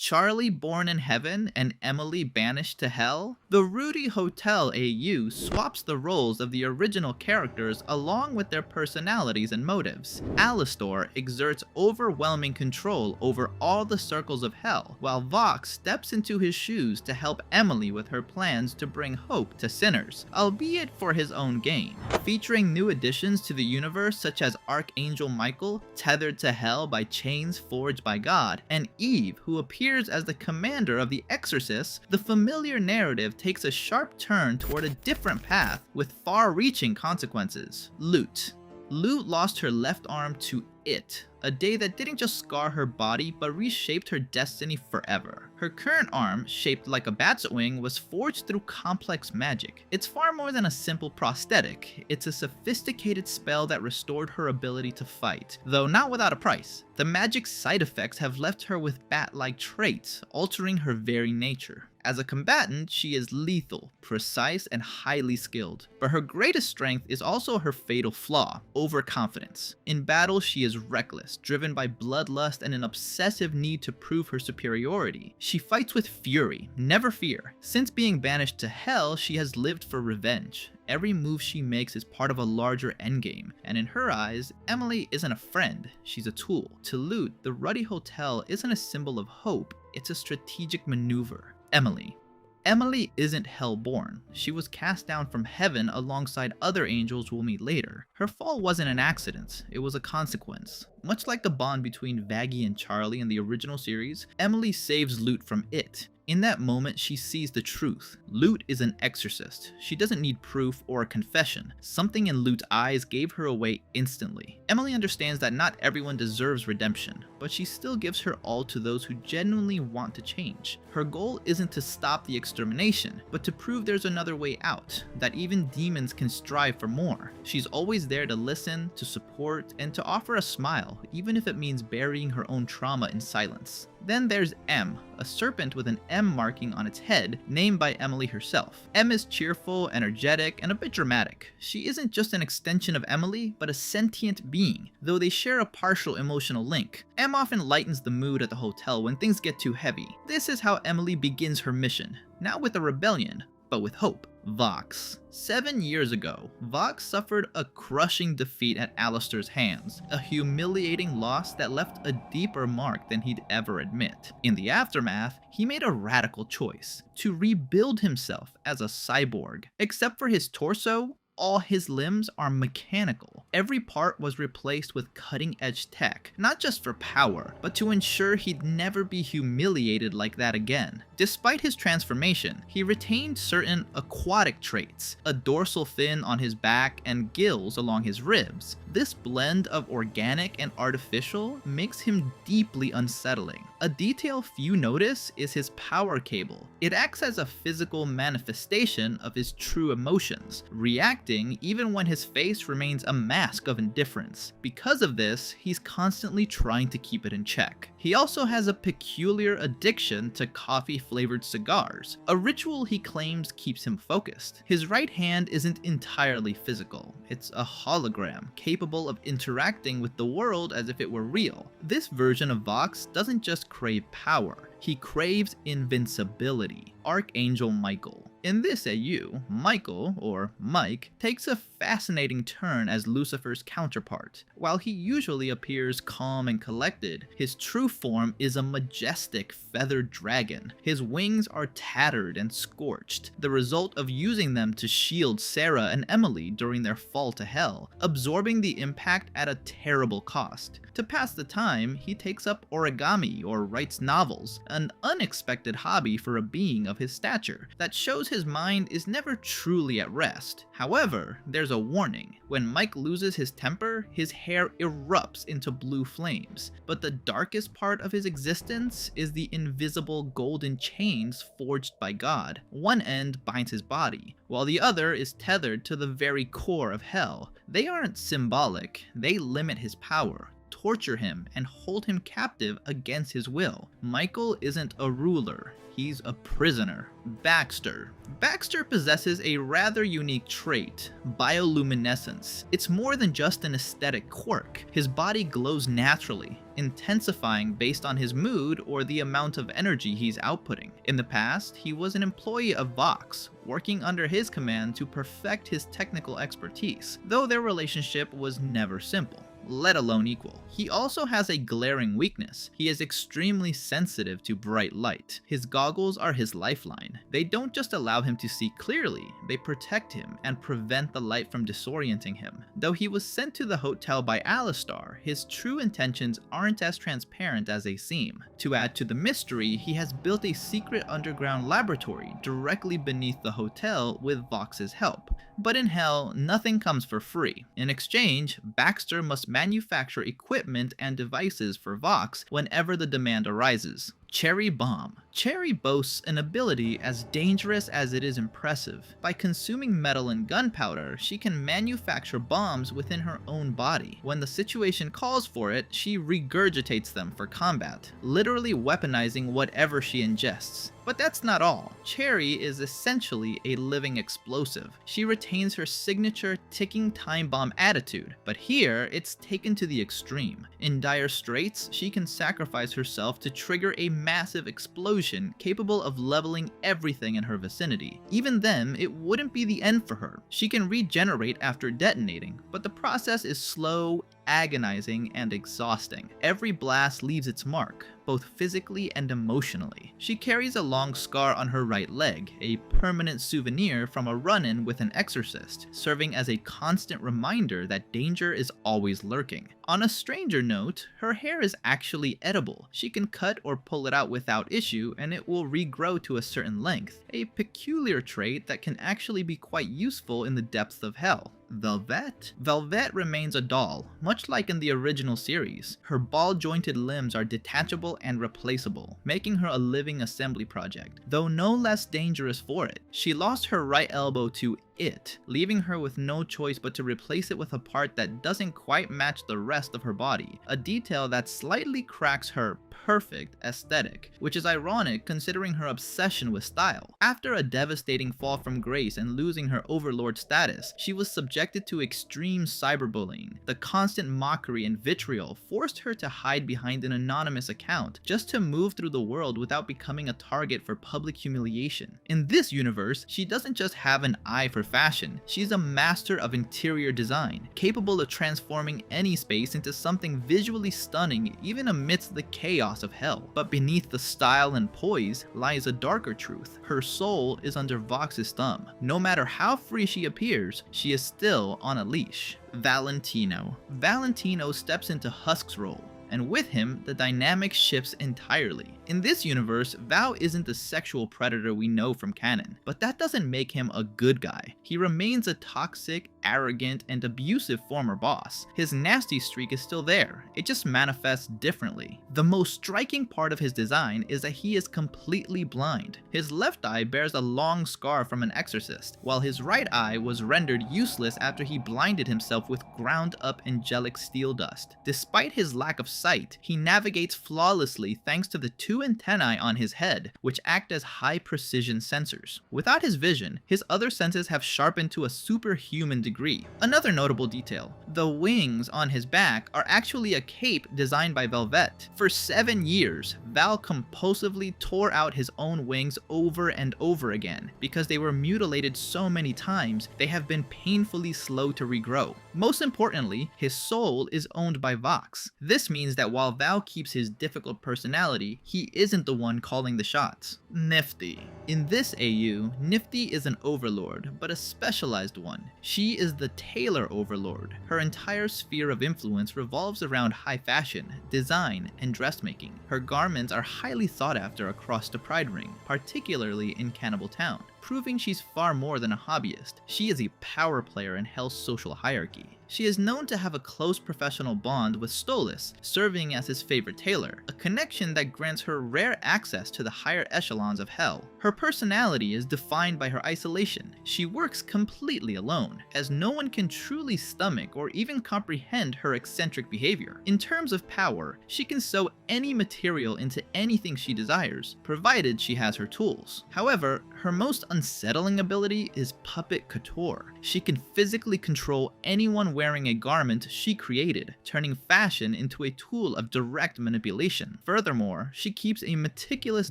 Charlie born in heaven and Emily banished to hell? The Ruddy Hotel AU swaps the roles of the original characters along with their personalities and motives. Alistar exerts overwhelming control over all the circles of hell, while Vox steps into his shoes to help Emily with her plans to bring hope to sinners, albeit for his own gain. Featuring new additions to the universe such as Archangel Michael, tethered to hell by chains forged by God, and Eve, who appears as the commander of the exorcists, the familiar narrative takes a sharp turn toward a different path with far-reaching consequences. Lute lost her left arm to it, a day that didn't just scar her body but reshaped her destiny forever. Her current arm, shaped like a bat's wing, was forged through complex magic. It's far more than a simple prosthetic, it's a sophisticated spell that restored her ability to fight, though not without a price. The magic's side effects have left her with bat-like traits, altering her very nature. As a combatant, she is lethal, precise, and highly skilled, but her greatest strength is also her fatal flaw, overconfidence. In battle, she is reckless, driven by bloodlust and an obsessive need to prove her superiority. She fights with fury, never fear. Since being banished to hell, she has lived for revenge. Every move she makes is part of a larger endgame, and in her eyes, Emily isn't a friend, she's a tool. To Lute, the Ruddy Hotel isn't a symbol of hope, it's a strategic maneuver. Emily isn't hellborn. She was cast down from heaven alongside other angels we'll meet later. Her fall wasn't an accident, it was a consequence. Much like the bond between Vaggie and Charlie in the original series, Emily saves Lute from it. In that moment, she sees the truth. Lute is an exorcist. She doesn't need proof or a confession. Something in Lute's eyes gave her away instantly. Emily understands that not everyone deserves redemption, but she still gives her all to those who genuinely want to change. Her goal isn't to stop the extermination, but to prove there's another way out, that even demons can strive for more. She's always there to listen, to support, and to offer a smile, even if it means burying her own trauma in silence. Then there's M, a serpent with an M marking on its head, named by Emily herself. M is cheerful, energetic, and a bit dramatic. She isn't just an extension of Emily, but a sentient being, though they share a partial emotional link. M often lightens the mood at the hotel when things get too heavy. This is how Emily begins her mission, not with a rebellion, but with hope. Vox. 7 years ago, Vox suffered a crushing defeat at Alistar's hands, a humiliating loss that left a deeper mark than he'd ever admit. In the aftermath, he made a radical choice, to rebuild himself as a cyborg. Except for his torso, all his limbs are mechanical. Every part was replaced with cutting-edge tech, not just for power, but to ensure he'd never be humiliated like that again. Despite his transformation, he retained certain aquatic traits, a dorsal fin on his back and gills along his ribs. This blend of organic and artificial makes him deeply unsettling. A detail few notice is his power cable. It acts as a physical manifestation of his true emotions, reacting even when his face remains a mask of indifference. Because of this, he's constantly trying to keep it in check. He also has a peculiar addiction to coffee-flavored cigars, a ritual he claims keeps him focused. His right hand isn't entirely physical. It's a hologram, capable of interacting with the world as if it were real. This version of Vox doesn't just crave power, he craves invincibility. Archangel Michael. In this AU, Michael, or Mike, takes a fascinating turn as Lucifer's counterpart. While he usually appears calm and collected, his true form is a majestic feathered dragon. His wings are tattered and scorched, the result of using them to shield Sarah and Emily during their fall to hell, absorbing the impact at a terrible cost. To pass the time, he takes up origami or writes novels, an unexpected hobby for a being of his stature that shows his mind is never truly at rest. However, there's a warning. When Mike loses his temper, his hair erupts into blue flames. But the darkest part of his existence is the invisible golden chains forged by God. One end binds his body, while the other is tethered to the very core of hell. They aren't symbolic, they limit his power, torture him and hold him captive against his will. Michael isn't a ruler. He's a prisoner. Baxter. Baxter possesses a rather unique trait, bioluminescence. It's more than just an aesthetic quirk. His body glows naturally, intensifying based on his mood or the amount of energy he's outputting. In the past, he was an employee of Vox, working under his command to perfect his technical expertise, though their relationship was never simple, let alone equal. He also has a glaring weakness. He is extremely sensitive to bright light. His goggles are his lifeline. They don't just allow him to see clearly, they protect him and prevent the light from disorienting him. Though he was sent to the hotel by Alistar, his true intentions aren't as transparent as they seem. To add to the mystery, he has built a secret underground laboratory directly beneath the hotel with Vox's help. But in hell, nothing comes for free. In exchange, Baxter must manufacture equipment and devices for Vox whenever the demand arises. Cherry Bomb. Cherry boasts an ability as dangerous as it is impressive. By consuming metal and gunpowder, she can manufacture bombs within her own body. When the situation calls for it, she regurgitates them for combat, literally weaponizing whatever she ingests. But that's not all. Cherry is essentially a living explosive. She retains her signature ticking time bomb attitude, but here it's taken to the extreme. In dire straits, she can sacrifice herself to trigger a massive explosion capable of leveling everything in her vicinity. Even then, it wouldn't be the end for her. She can regenerate after detonating, but the process is slow, agonizing, and exhausting. Every blast leaves its mark, both physically and emotionally. She carries a long scar on her right leg, a permanent souvenir from a run-in with an exorcist, serving as a constant reminder that danger is always lurking. On a stranger note, her hair is actually edible. She can cut or pull it out without issue, and it will regrow to a certain length, a peculiar trait that can actually be quite useful in the depths of hell. Velvet? Velvet remains a doll, much like in the original series. Her ball-jointed limbs are detachable and replaceable, making her a living assembly project, though no less dangerous for it. She lost her right elbow to it, leaving her with no choice but to replace it with a part that doesn't quite match the rest of her body, a detail that slightly cracks her perfect aesthetic, which is ironic considering her obsession with style. After a devastating fall from grace and losing her Overlord status, she was subjected to extreme cyberbullying. The constant mockery and vitriol forced her to hide behind an anonymous account, just to move through the world without becoming a target for public humiliation. In this universe, she doesn't just have an eye for fashion, she's a master of interior design, capable of transforming any space into something visually stunning even amidst the chaos of hell. But beneath the style and poise lies a darker truth. Her soul is under Vox's thumb. No matter how free she appears, she is still on a leash. Valentino. Valentino steps into Husk's role, and with him, the dynamic shifts entirely. In this universe, Val isn't the sexual predator we know from canon, but that doesn't make him a good guy. He remains a toxic, arrogant, and abusive former boss. His nasty streak is still there, it just manifests differently. The most striking part of his design is that he is completely blind. His left eye bears a long scar from an exorcist, while his right eye was rendered useless after he blinded himself with ground-up angelic steel dust. Despite his lack of sight, he navigates flawlessly thanks to the two antennae on his head, which act as high-precision sensors. Without his vision, his other senses have sharpened to a superhuman degree. Another notable detail, the wings on his back are actually a cape designed by Velvet. For 7 years, Val compulsively tore out his own wings over and over again. Because they were mutilated so many times, they have been painfully slow to regrow. Most importantly, his soul is owned by Vox. This means that while Val keeps his difficult personality, he isn't the one calling the shots. Nifty. In this AU, Nifty is an overlord, but a specialized one. She is the tailor overlord. Her entire sphere of influence revolves around high fashion, design, and dressmaking. Her garments are highly sought after across the Pride Ring, particularly in Cannibal Town. proving she's far more than a hobbyist. She is a power player in Hell's social hierarchy. She is known to have a close professional bond with Stolas, serving as his favorite tailor, a connection that grants her rare access to the higher echelons of Hell. Her personality is defined by her isolation. She works completely alone, as no one can truly stomach or even comprehend her eccentric behavior. In terms of power, she can sew any material into anything she desires, provided she has her tools. However, her most unsettling ability is puppet couture. She can physically control anyone wearing a garment she created, turning fashion into a tool of direct manipulation. Furthermore, she keeps a meticulous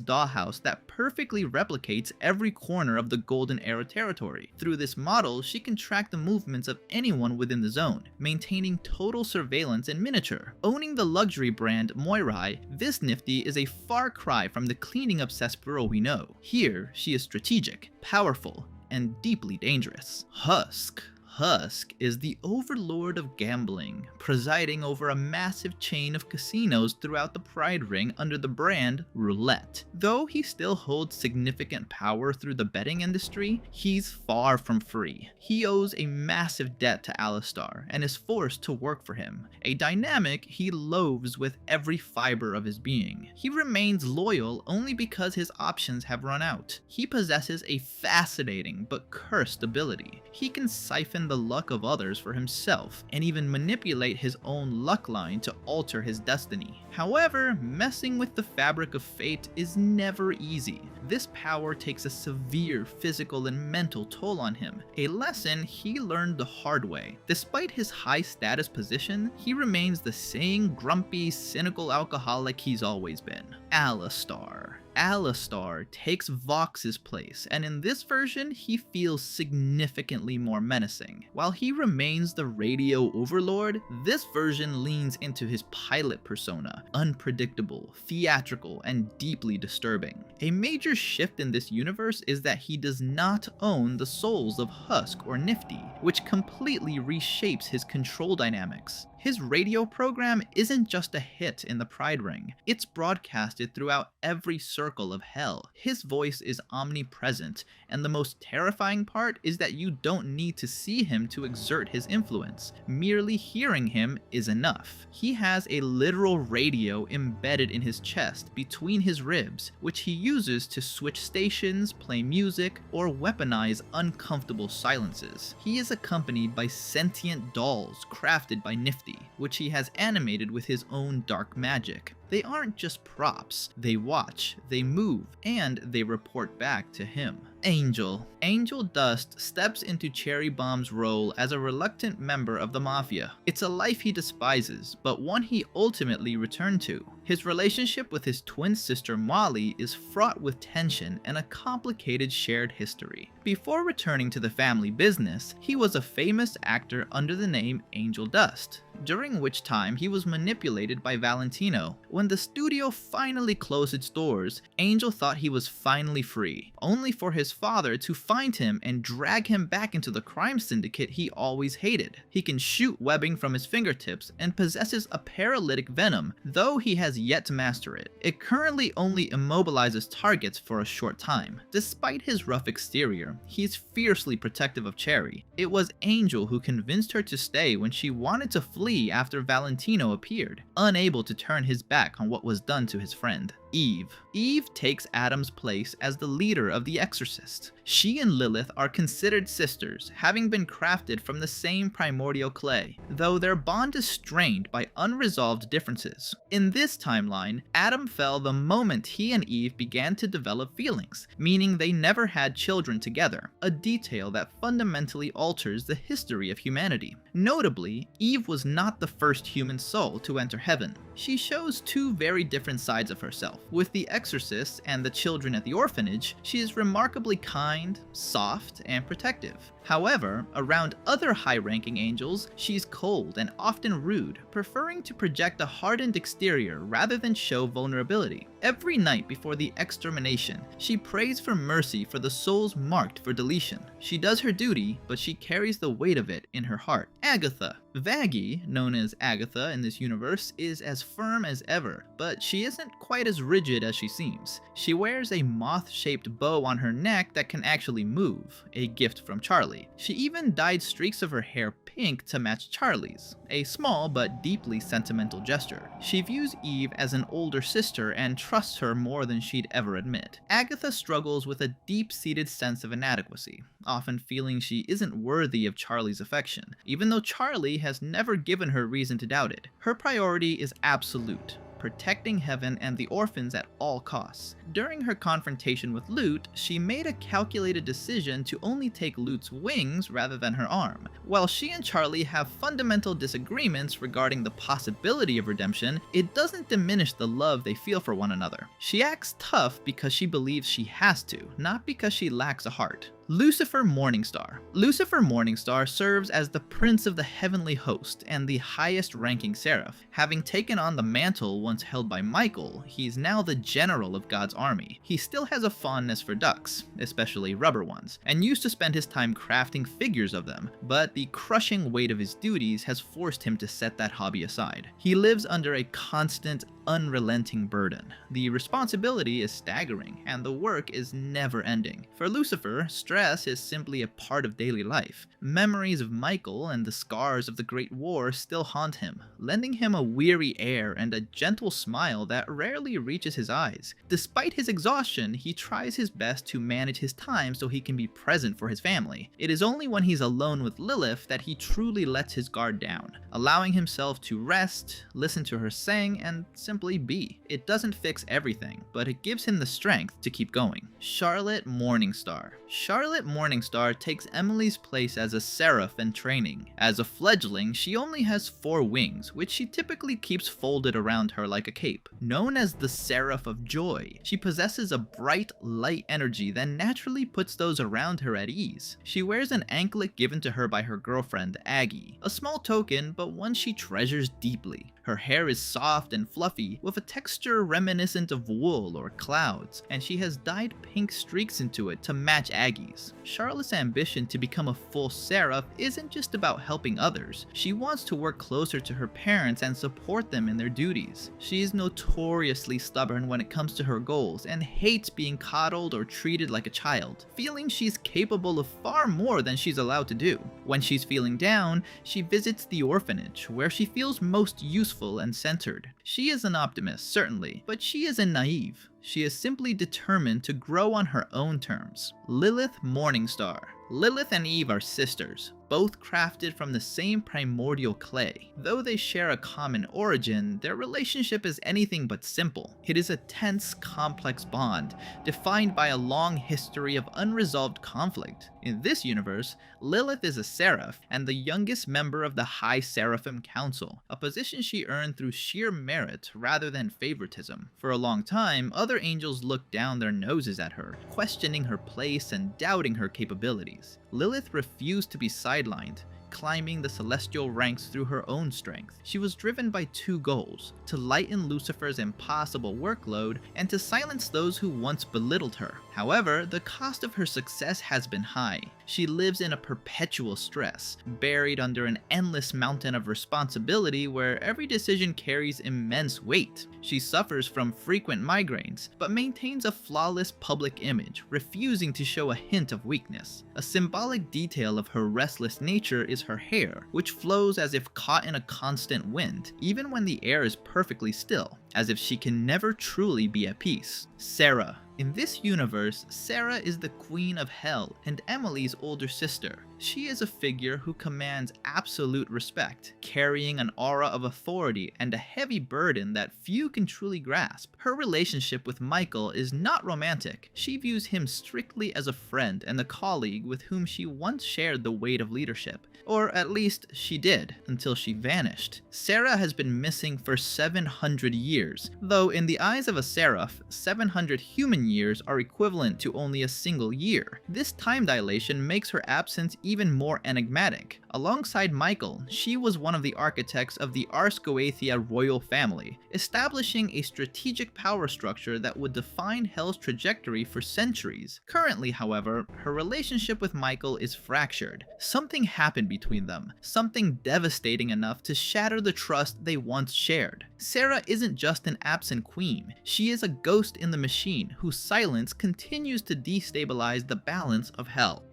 dollhouse that perfectly replicates every corner of the Golden Era territory. Through this model, she can track the movements of anyone within the zone, maintaining total surveillance in miniature. Owning the luxury brand Moirai, this Nifty is a far cry from the cleaning-obsessed girl we know. Here, she is strategic, powerful, and deeply dangerous. Husk. Husk is the overlord of gambling, presiding over a massive chain of casinos throughout the Pride Ring under the brand Roulette. Though he still holds significant power through the betting industry, he's far from free. He owes a massive debt to Alistar and is forced to work for him, a dynamic he loathes with every fiber of his being. He remains loyal only because his options have run out. He possesses a fascinating but cursed ability. He can siphon the luck of others for himself, and even manipulate his own luck line to alter his destiny. However, messing with the fabric of fate is never easy. This power takes a severe physical and mental toll on him, a lesson he learned the hard way. Despite his high status position, he remains the same grumpy, cynical alcoholic he's always been. Alistar. Alistar takes Vox's place, and in this version, he feels significantly more menacing. While he remains the radio overlord, this version leans into his pilot persona, unpredictable, theatrical, and deeply disturbing. A major shift in this universe is that he does not own the souls of Husk or Nifty, which completely reshapes his control dynamics. His radio program isn't just a hit in the Pride Ring, it's broadcasted throughout every circle of Hell. His voice is omnipresent, and the most terrifying part is that you don't need to see him to exert his influence. Merely hearing him is enough. He has a literal radio embedded in his chest between his ribs, which he uses to switch stations, play music, or weaponize uncomfortable silences. He is accompanied by sentient dolls crafted by Nifty, which he has animated with his own dark magic. They aren't just props, they watch, they move, and they report back to him. Angel. Angel Dust steps into Cherry Bomb's role as a reluctant member of the mafia. It's a life he despises, but one he ultimately returned to. His relationship with his twin sister Molly is fraught with tension and a complicated shared history. Before returning to the family business, he was a famous actor under the name Angel Dust, during which time he was manipulated by Valentino. When the studio finally closed its doors, Angel thought he was finally free, only for his father to find him and drag him back into the crime syndicate he always hated. He can shoot webbing from his fingertips and possesses a paralytic venom, though he has yet to master it. It currently only immobilizes targets for a short time. Despite his rough exterior, he is fiercely protective of Cherry. It was Angel who convinced her to stay when she wanted to flee after Valentino appeared, unable to turn his back on what was done to his friend. Eve. Eve takes Adam's place as the leader of the exorcist. She and Lilith are considered sisters, having been crafted from the same primordial clay, though their bond is strained by unresolved differences. In this timeline, Adam fell the moment he and Eve began to develop feelings, meaning they never had children together, a detail that fundamentally alters the history of humanity. Notably, Eve was not the first human soul to enter heaven. She shows two very different sides of herself. With the exorcists and the children at the orphanage, she is remarkably kind, soft, and protective. However, around other high-ranking angels, she's cold and often rude, preferring to project a hardened exterior rather than show vulnerability. Every night before the extermination, she prays for mercy for the souls marked for deletion. She does her duty, but she carries the weight of it in her heart. Agatha. Vaggie, known as Agatha in this universe, is as firm as ever, but she isn't quite as rigid as she seems. She wears a moth-shaped bow on her neck that can actually move, a gift from Charlie. She even dyed streaks of her hair pink to match Charlie's, a small but deeply sentimental gesture. She views Eve as an older sister and trusts her more than she'd ever admit. Agatha struggles with a deep-seated sense of inadequacy, often feeling she isn't worthy of Charlie's affection, even though Charlie has never given her reason to doubt it. Her priority is absolute: protecting heaven and the orphans at all costs. During her confrontation with Lute, she made a calculated decision to only take Lute's wings rather than her arm. While she and Charlie have fundamental disagreements regarding the possibility of redemption, it doesn't diminish the love they feel for one another. She acts tough because she believes she has to, not because she lacks a heart. Lucifer Morningstar. Lucifer Morningstar serves as the prince of the heavenly host and the highest-ranking seraph. Having taken on the mantle once held by Michael, he's now the general of God's army. He still has a fondness for ducks, especially rubber ones, and used to spend his time crafting figures of them, but the crushing weight of his duties has forced him to set that hobby aside. He lives under a constant, unrelenting burden. The responsibility is staggering, and the work is never-ending. For Lucifer, stress is simply a part of daily life. Memories of Michael and the scars of the Great War still haunt him, lending him a weary air and a gentle smile that rarely reaches his eyes. Despite his exhaustion, he tries his best to manage his time so he can be present for his family. It is only when he's alone with Lilith that he truly lets his guard down, allowing himself to rest, listen to her sing, and simply be. It doesn't fix everything, but it gives him the strength to keep going. Charlotte Morningstar. Charlotte Morningstar takes Emily's place as a seraph in training. As a fledgling, she only has 4 wings, which she typically keeps folded around her like a cape. Known as the Seraph of Joy, she possesses a bright, light energy that naturally puts those around her at ease. She wears an anklet given to her by her girlfriend, Aggie, a small token, but one she treasures deeply. Her hair is soft and fluffy, with a texture reminiscent of wool or clouds, and she has dyed pink streaks into it to match Aggie's. Charlotte's ambition to become a full seraph isn't just about helping others. She wants to work closer to her parents and support them in their duties. She is notoriously stubborn when it comes to her goals and hates being coddled or treated like a child, feeling she's capable of far more than she's allowed to do. When she's feeling down, she visits the orphanage, where she feels most useful and centered. She is an optimist, certainly, but she isn't naive. She is simply determined to grow on her own terms. Lilith Morningstar. Lilith and Eve are sisters, both crafted from the same primordial clay. Though they share a common origin, their relationship is anything but simple. It is a tense, complex bond, defined by a long history of unresolved conflict. In this universe, Lilith is a seraph, and the youngest member of the High Seraphim Council, a position she earned through sheer merit rather than favoritism. For a long time, other angels looked down their noses at her, questioning her place and doubting her capabilities. Lilith refused to be sidelined, climbing the celestial ranks through her own strength. She was driven by 2 goals: to lighten Lucifer's impossible workload and to silence those who once belittled her. However, the cost of her success has been high. She lives in a perpetual stress, buried under an endless mountain of responsibility where every decision carries immense weight. She suffers from frequent migraines, but maintains a flawless public image, refusing to show a hint of weakness. A symbolic detail of her restless nature is her hair, which flows as if caught in a constant wind, even when the air is perfectly still, as if she can never truly be at peace. Sarah. In this universe, Sarah is the queen of hell and Emily's older sister. She is a figure who commands absolute respect, carrying an aura of authority and a heavy burden that few can truly grasp. Her relationship with Michael is not romantic. She views him strictly as a friend and a colleague with whom she once shared the weight of leadership. Or at least she did, until she vanished. Sarah has been missing for 700 years, though in the eyes of a seraph, 700 human years are equivalent to only a single year. This time dilation makes her absence even more enigmatic. Alongside Michael, she was one of the architects of the Ars-Goetia royal family, establishing a strategic power structure that would define Hell's trajectory for centuries. Currently, however, her relationship with Michael is fractured. Something happened between them, something devastating enough to shatter the trust they once shared. Sarah isn't just an absent queen, she is a ghost in the machine whose silence continues to destabilize the balance of Hell.